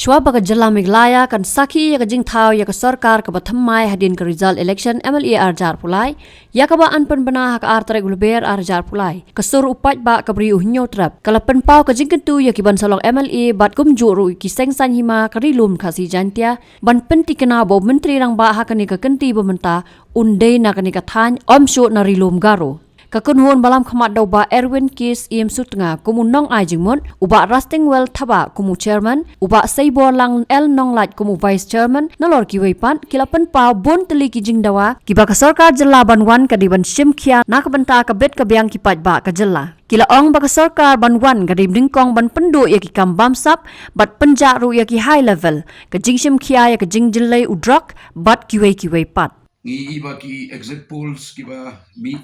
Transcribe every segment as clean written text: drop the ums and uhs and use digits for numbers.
Shwa baga jala Meghalaya kan saki ya ka jing thau ya ka sarkar ka bathammai hadin ka result election MLA arjar pulai ya ka ba anpan bana hak ar tarek gulber arjar pulai ka sur upat ba ka bri uhnyo trap kala penpau ka jing kentu ya ki ban salong MLA bat kum juru ki seng san hima ka rilum khasi jantia ban penti kena bo menteri rang ba hak ni ka kenti bementa undai na ka ni ka than om sho na rilum garo Kakunhun balam khamat dau ba Erwin Kis im sutnga kumu nong ai jingmon uba Rusting Well thaba kumu chairman uba Seibo lang El nong lat kumu vice chairman nalor ki weipan kilapan pau bon teli ki jingdawa kiba ka sarkar jilla banwan ka diban shimkhia nak banta ka bet ka biang ki pat ba ka jilla kila ong ba ka sarkar banwan ka dim dingkong ban pendu ya ki kam bamsap bat penja ru ya ki high level ka jing shimkhia ya ka jing jillai udrak bat ki wei pat ngi iba ki exit polls kiba mi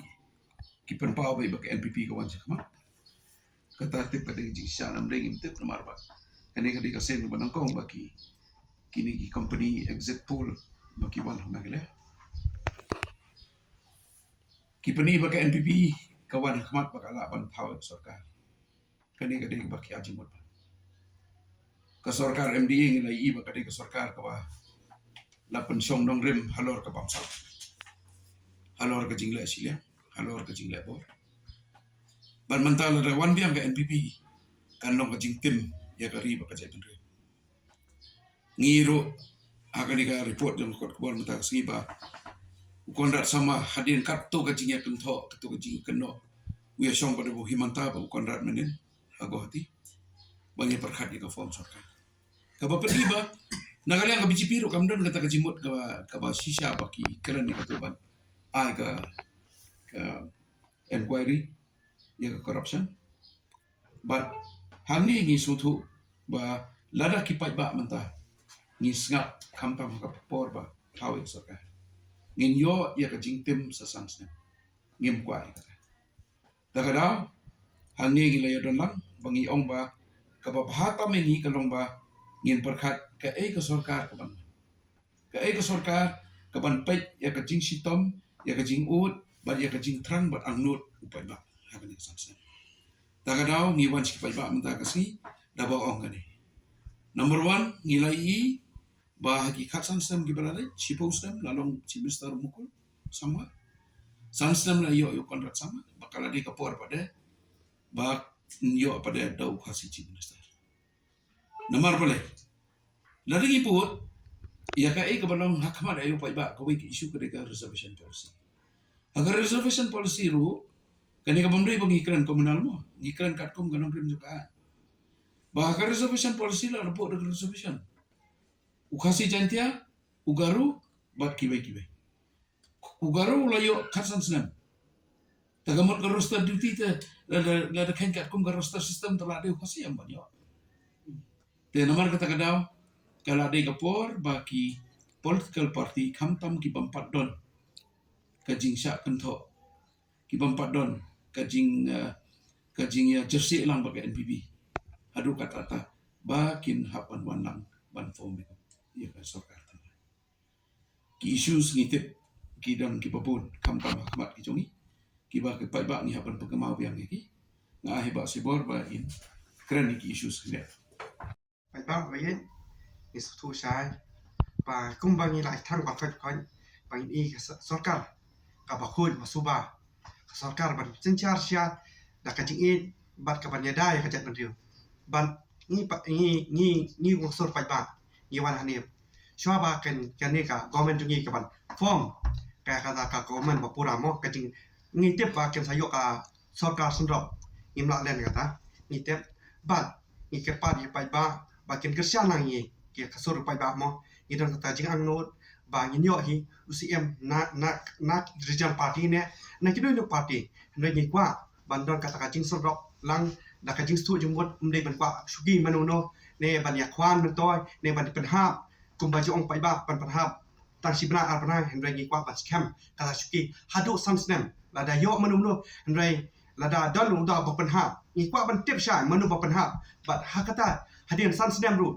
ki penpau ba iba ki NPP kawan sakma kata tip kada ji syanam ring tip nomor ba kani kadi ka sen banang kong ba ki kini ki company exit poll ba ki wal magale ki pani ba ka NPP kawan khmat ba kala ban thau sarkar kani kadi ba ki ajimot ka sarkar MDA ngi lai iba kadi ka sarkar ka ba la pensong dong rim halor ka bangsa halor ka jingla silia halor ka jing lebor ban mental ada wan biang ka NPP kan long ka jing tim ya ka riba ka jaitan re ngiro agani ka report yang kot kubon mata siba konrat sama hadin kartu ka jing ya kentho ka jing keno wi song pada bu himanta ba konrat menen ago hati bangi perkhat ka form sarkar ka ba pediba nagali ka BJP ro kamdon kata ka jimot ka ba shisha baki keren ni ka tuban aga inquiry ya corruption but hani ngi sutu ba lada kipat ba menta ngi snap kampam ka por ba hawi sarkar ngin yo ya ka jingtim sa sansna ngim kwai ka daga hani ngi la yodon lang bangi ong ba ka ba bahata me ni ka long ba ngin perkhat ka ka sarkar ka ban ka sarkar ka ban pet ya ka jing sitom ya ka jing ut ba ya ka jing trang ba angnut upai ba hakan ka sansa daga daw ngi wan sipai ba menta kasi daba ong kani number 1 ngilai ba hakikat sansam gi balare siposam lalong si Mr. Mukul sama sansam la yo kontrak sama bakala di kapor pada ba yo pada daw khasi chi minister nomor boleh lari put ya ka ka balong hakmat ayo pai ba ko wi isu ka reservation policy agar reservation policy ru kani ka bamdai bang ikran komunal mo ikran katkom ganong rim juga bahkan reservation policy la report dengan reservation ukasi jantia ugaru bat kibai ugaru layo katsan senam tagamot ka roster duty ta la kan katkom ka roster system telah de ukasi am banyo te nomor kata kadaw kala de kapor baki political party kamtam ki bampat don kajing syak kentho ki bampat don kajing ya jersey lang bagai NPP adu kata bakin hapan wanang ban form ya ka sarkar ki issues ngitip ki dan ki babun kam hakmat ki jongi ki ba ke pai ba ni hapan pengemau yang ki nga heba sibor ba in kren ki issues ni pai ba bayen is tu sai ba kumbangi lai thang ba fet kon bang i sarkar ka ba khul masuba sarkar ban cencar sia da ka jing bat ka ban yada ya ka jat ban ban ni unsur pai ba ni wan hanip shwa ba kan ni ka government ni ka ban form ka kata ka government ba pura mo ka jing ni tep ba kan sayo ka sarkar sendrop imla len kata ni tep bat ni ke pa di pai ba kan kerja nang ni ke kasur pai ba mo ni dan kata jing ang not ba ni yo hi UCM na regional party ne na kido no party na ni kwa bandon kata ka jing sendrop lang da ka jing stu jumot mde ban kwa sugi manono ne ban ya kwan man toy ne ban pen ha kum ba jong pai ba pan ha tan sibna ar pana hendrai ni kwa ba scam kata sugi hadu sansnem la da yo manono hendrai la da don da ba pan ha ni kwa ban tip sha manu ba pan ha bat ha kata hadin sansnem ru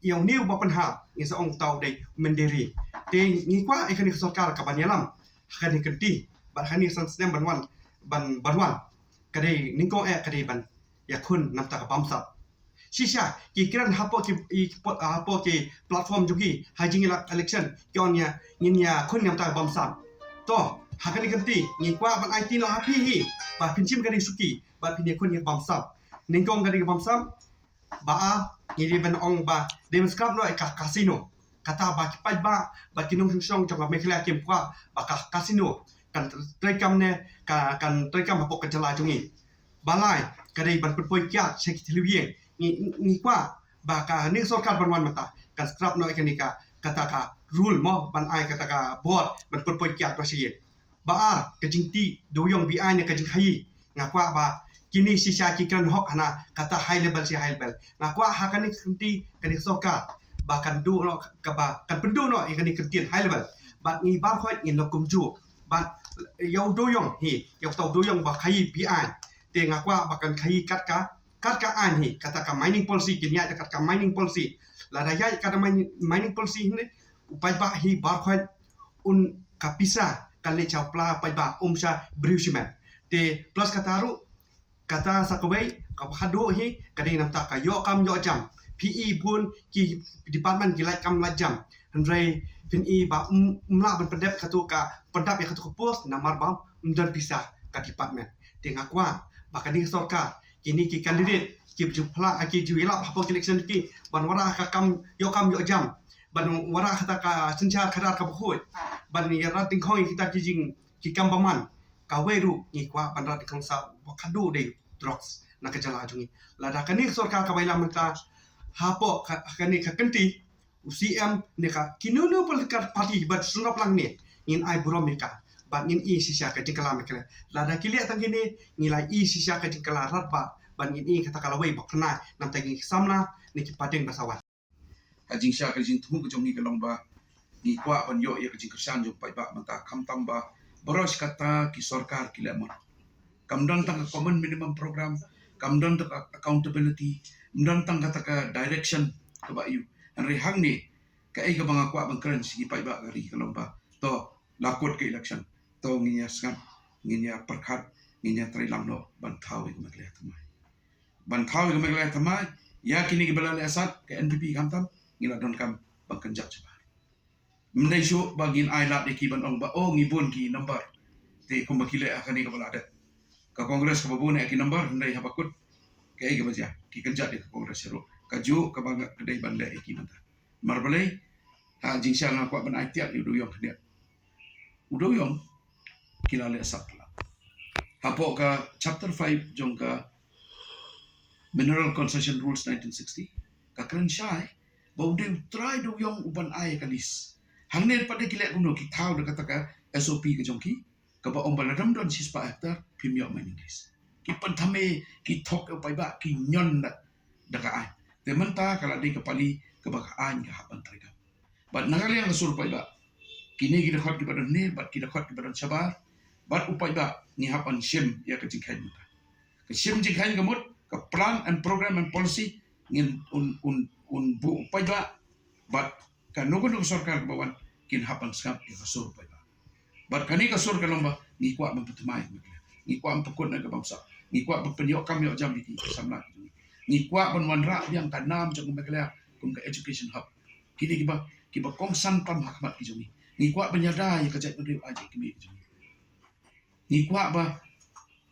yang new ba pan ha ni sa ong tau dei menderi te ni kwa ikan ni sarkar ka ban yalam kan ni kenti ban hani sansnem ban wan kadai ningko kadai ban ya kun nam ta ka bamsa shisha ki kiran hapo ki platform jugi hajing election ki onya nginya kun ngam ta bom sam to hakani kanti ngi kwa ban IT no happy hi ba pinchim kadi suki ba pinya kun ngam bom sam ningkong kadi bom sam ba ngi ban ong ba dem scrap no ka casino kata ba ki pai ba kinong song jong me khla kim kwa ba ka casino kan trekam ne kan trekam hapo ka jala jungi balai kadai ban poi kya sek televiyen ni kwa ba ka ni sorkar ban wan mata kan scrap no ekanika kata ka rule mo ban ai kata ka board ban poi kya to siye ba a ka jingti doyong bi ai ne ka jing hai ngakwa ba kini sisa ki kan hok hana kata high level si high level ngakwa hakani kunti kan sorkar ba kan du no ka ba kan pendu no ikani kentien high level ba ni ba khoi in lo kumju ba yau doyong hi yau tau doyong ba khai bi ai te ngakwa ba kan khai kat ka an hi kata ka mining policy kinya kat ka mining policy la daya kata mining policy ni upai ba hi ba khoi un kapisa kan le chau pla pai ba umsa briusman te plus kata sakawai ka hado hi kadai nam ta ka yo kam yo jam PE pun ki department ki lai kam la jam handrai fin i ba umla ban pendep katu ka pendap ya katu pos namar ba dan pisah ka department te ngakwa ba kani sorka kini ki candidate ki jupla ki juila hapo election ki ban wara ka kam yo jam ban wara kata ka sencha kharar ka bkhoi ban ya rating khoi kita ki jing ki kam baman ka weru ni kwa ban rating khong sa khadu de drugs na ka jala jungi la da kani sorka ka baila menta hapo kani ka kanti UCM ne ka kinunu political party bat sunop lang ni in ai buromika bat in i sisa ka jingkala mekle la da kilia tang kini nilai i sisa ka jingkala rat ba ban in i kata kala wei bakna nam tagi samna ni ki padeng basawan Hajing sha ka jing thu ka jong ni ka long ba ni kwa ban yo ya ka jing kersan jo pai ba manta kham tam ba boros kata ki sarkar ki lemon kamdan tang common minimum program kamdan tang accountability kamdan tang kata ka direction ka ba yu an rehang ni ka ai ka banga kwa bang kran si pai ba gari ka long ba to lakot ke election to nginya skan nginya perkhat nginya trai lam no ban thau ik makle thamai ya kini ki balale asat ke NPP kam tam ngila don kam bang kanjak chaba mendai shu bagin ai lat ki ban ong ba oh ngibun ki number te kumakile akani ka balade ka kongres ka babun ki number ndai habakut ke ai ka baja ki kanjak di kongres ro kaju ka banga kedai banda ki manta marbalai ha jingsha nga kwa ban ai tiak udu yong dia udu yong kilale asat la hapo ka chapter 5 jong ka Mineral Concession Rules 1960 ka kran shai baude try do yong uban ai kalis hangne pada kilek kuno ki thau de kata ka SOP ka jongki ka ba om baladam don sispa hektar pimyo man English ki panthame ki thok pai ba ki nyon da ka ai te menta kala de ka pali ka ba ka an ka hapan trega bat nagali ang sur pai ba kini ki dakhot ki badan ne bat ki dakhot ki badan sabar bat upai ba ni hapan shim ya ka jingkhain mata ka shim jingkhain ka mut ka plan and program and policy ngin un bu upai ba bat ka nugun sarkar bawan kin hapan skap ya ka sur pai ba bat kani ka sur ka lomba ni kwa mamputmai ni kwa mpukun na ka bangsa ni kwa penyo kam yo jam di samla ni kwa ban wanra yang tanam jong mekelea kum ka education hub kini kiba kong san pam hakmat ki jumi ni kwa penyada ya kajat berdeu aje kimi jumi ni kwa ba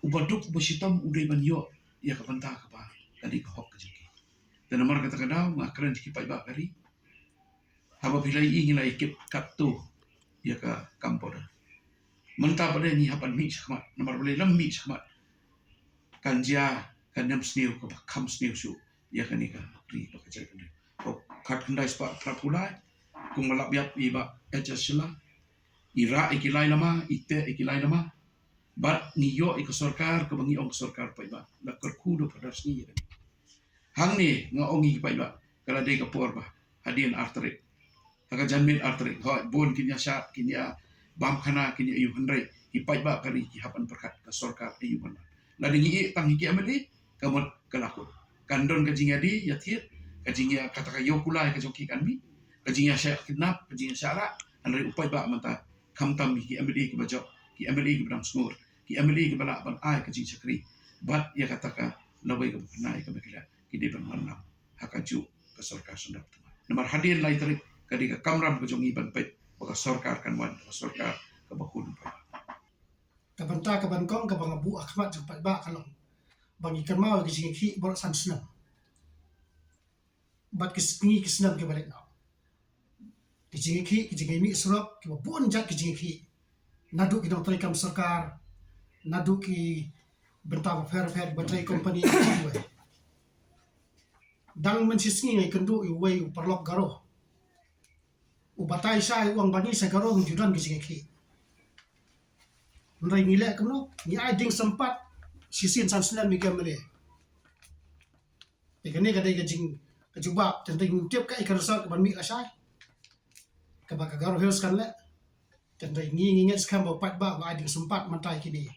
ubaduk besitam udai ban yo ya ka banta ka ba tadi ka hok ka jiki dan nomor kata kadau ngakran ki pai ba kari haba pilai ingin lai kip kaptu ya ka kampor menta pada ni hapan mi sakmat nomor boleh lam mi sakmat kanja kanam sniu ka kam sniu su ya kan ni ka pri ba ka jai kan ko kat kendai spa trapulai kung malap yap iba ejasila ira ikilai nama ite ikilai nama bat niyo ikasarkar ka bangi ong sarkar pa iba la kerkudo pada sni ya hang ni nga ongi pa iba kala de ka por ba hadin arterik haka janmin arterik ho bon kinya sha kinya bam khana kinya yu handrai ipai ba kali ki hapan perkat ka sarkar ayu man la dingi tang ki ameli kamot kalakut kandon ka jingadi ya thit ka jingya kata ka yokulai ka joki kan mi ka jingya sha kidnap ka jingya sara andrai upai ba mata khamtam ki ameli ki bajo ki ameli ki bram smur ki ameli ki bala ban ai ka jing sakri bat ya kata ka lawai ka nai ka mekila ki de ban manam hakaju ke sarkar sendap tu. Nomor hadir lai tarik kadi ka kamram ke jongi ban pet baka sarkar kan wan sarkar ke bakun pa. Kabanta kabankong kabangabu akmat jumpat ba kalong. Bangi kermau ke jingi ki borak san senam. Bat kisngi kisnam ke balik now. Ke jingi ki mi surap ke babun jat ke jingi ki. Nadu ki dong tarikam sarkar. Nadu ki bentang fair battery company we. Dang mensisngi ngai kendu i we perlok garo. Ubatai sai uang bani sa garo judan ke jingi ki. Nrai ngile kemno ni ai ding sempat sisin san senam mi gamle. Ikane kadai ke jing kecuba tentang tiap kai kerasa ke ban mi asai. Ke baka garo hills kan le. Tentang nginget skam pat ba ai ding sempat mantai kini.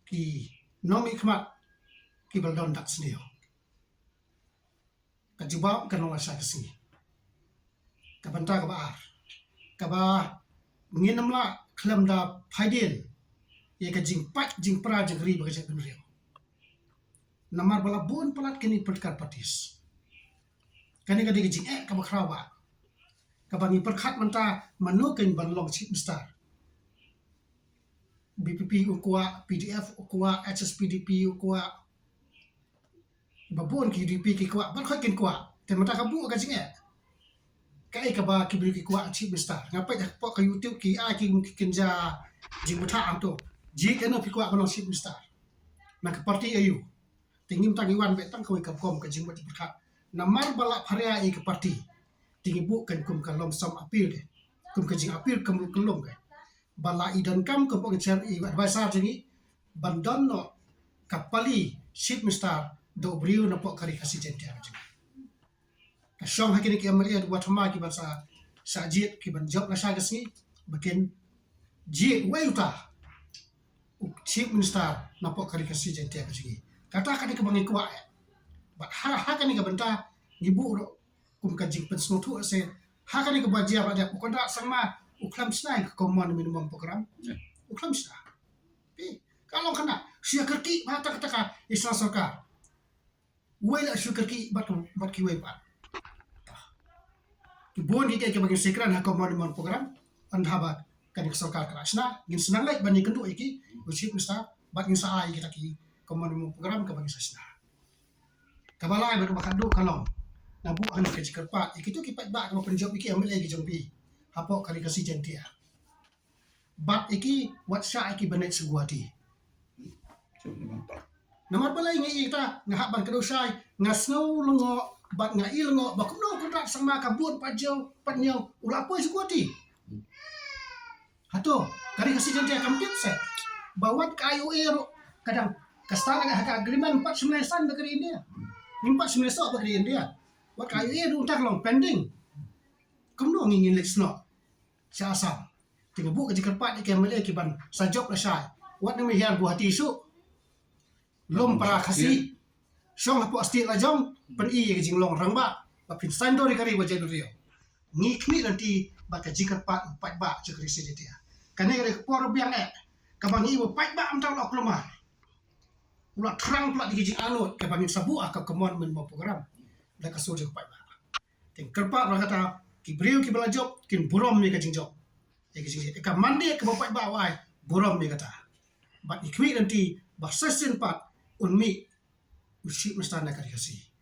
Ki nomi khmat ki baldon dak sneo. Kecuba kan no asai kesini. Ke banta ke ba ar. Ke ba nginam la klam da phaidin. Ia ka jing pat jing pra jing ri ba jek benrio. Namar bala bon pelat kini perkar patis. Kani ka dige jing ka bakrawa. Ka bangi perkhat manta manukin ban long chip star. BPP ukwa, PDF ukwa, HSPDP ukwa. Babon ki DP ki kwa, ban khoi kin kwa. Te mata ka bu ka jing Kai ka ba ki ki kwa chip star. Ngapai ka po ka YouTube ki a ki kinja jing buta am tu. Ji kena pikwa kalau chip star. Maka parti ayu. Tinggi tang iwan betang kau ikap kom ke jing buat berkat. Namar balak haria ke parti. Tinggi bu kan kum kalom sam apil ke. Kum ke jing apil kum kelom ke. Bala idan kam ke pok cer i advisor jingi bandon no kapali chip star do brio no pok kari kasih jentia. Kasong hakini ki amalia buat hama ki basa sajit ki ban job la sa kesni bakin jit wayuta. Chief Minister napok kari kasih jentia kasih. Kata kadi kebangi kuat. But hakani ka benta ibu kum kajing pensno tu ase hakani ka bajia pada ukonda sama uklam snai ke common minimum program. Uklam snai. Kalau kena sia kerki mata kata isla sarkar. Wela sia kerki bat ki we pat. Kibon ki ke bagi sekran ha common minimum program andhabat kan sarkar kerasna ngin senang lai bani kendu iki Chief Minister bat ngin saai kita ki common program ke bagi sasna. Kabalai ber bakadu kalong. Nabu an ke cikerpat iki tu kipat ba ke penjob iki ambil lagi jompi. Hapok kali kasih jentia. Bat iki wat sya iki benet seguati. Nomor balai ngi kita ngahak ban kedosai ngasno lengo bat ngai lengo bakuno kontrak sama kabut pajau patnyau ulapo seguati. Hato kali kasih jentia kamtip set. Bawat ka IOA kadang kastana ka agreement 49 san bagari India. 49 sok bagari India. Wat ka IOA du tak long pending. Kumno ngingin leksno. Sa asam. Tinga bu ka jikerpat ke mele ki ban sa job la sai. Wat nang hiar bu hati su. Lom para kasi. Song hapo asti la jong pen i ke jing long rang ba. Ba pin san do ri kari wa jedu rio. Ngi kmi nanti ba ka jikerpat pat ba jekri sejetia. Kane ke por biang kabang ibu pat ba am tang lok lemah. Ulah terang pula di jing anut ke bangin sabu ka kemon men program. Da ka sojo pat ba. Ting kerpa ra kata ki briu ki bala job kin burom ni ka jing job. Ya ki jing ka mandi ke pat ba wai burom ni kata. Bat ikwi nanti ba sesin pat unmi usi mestana ka dikasih.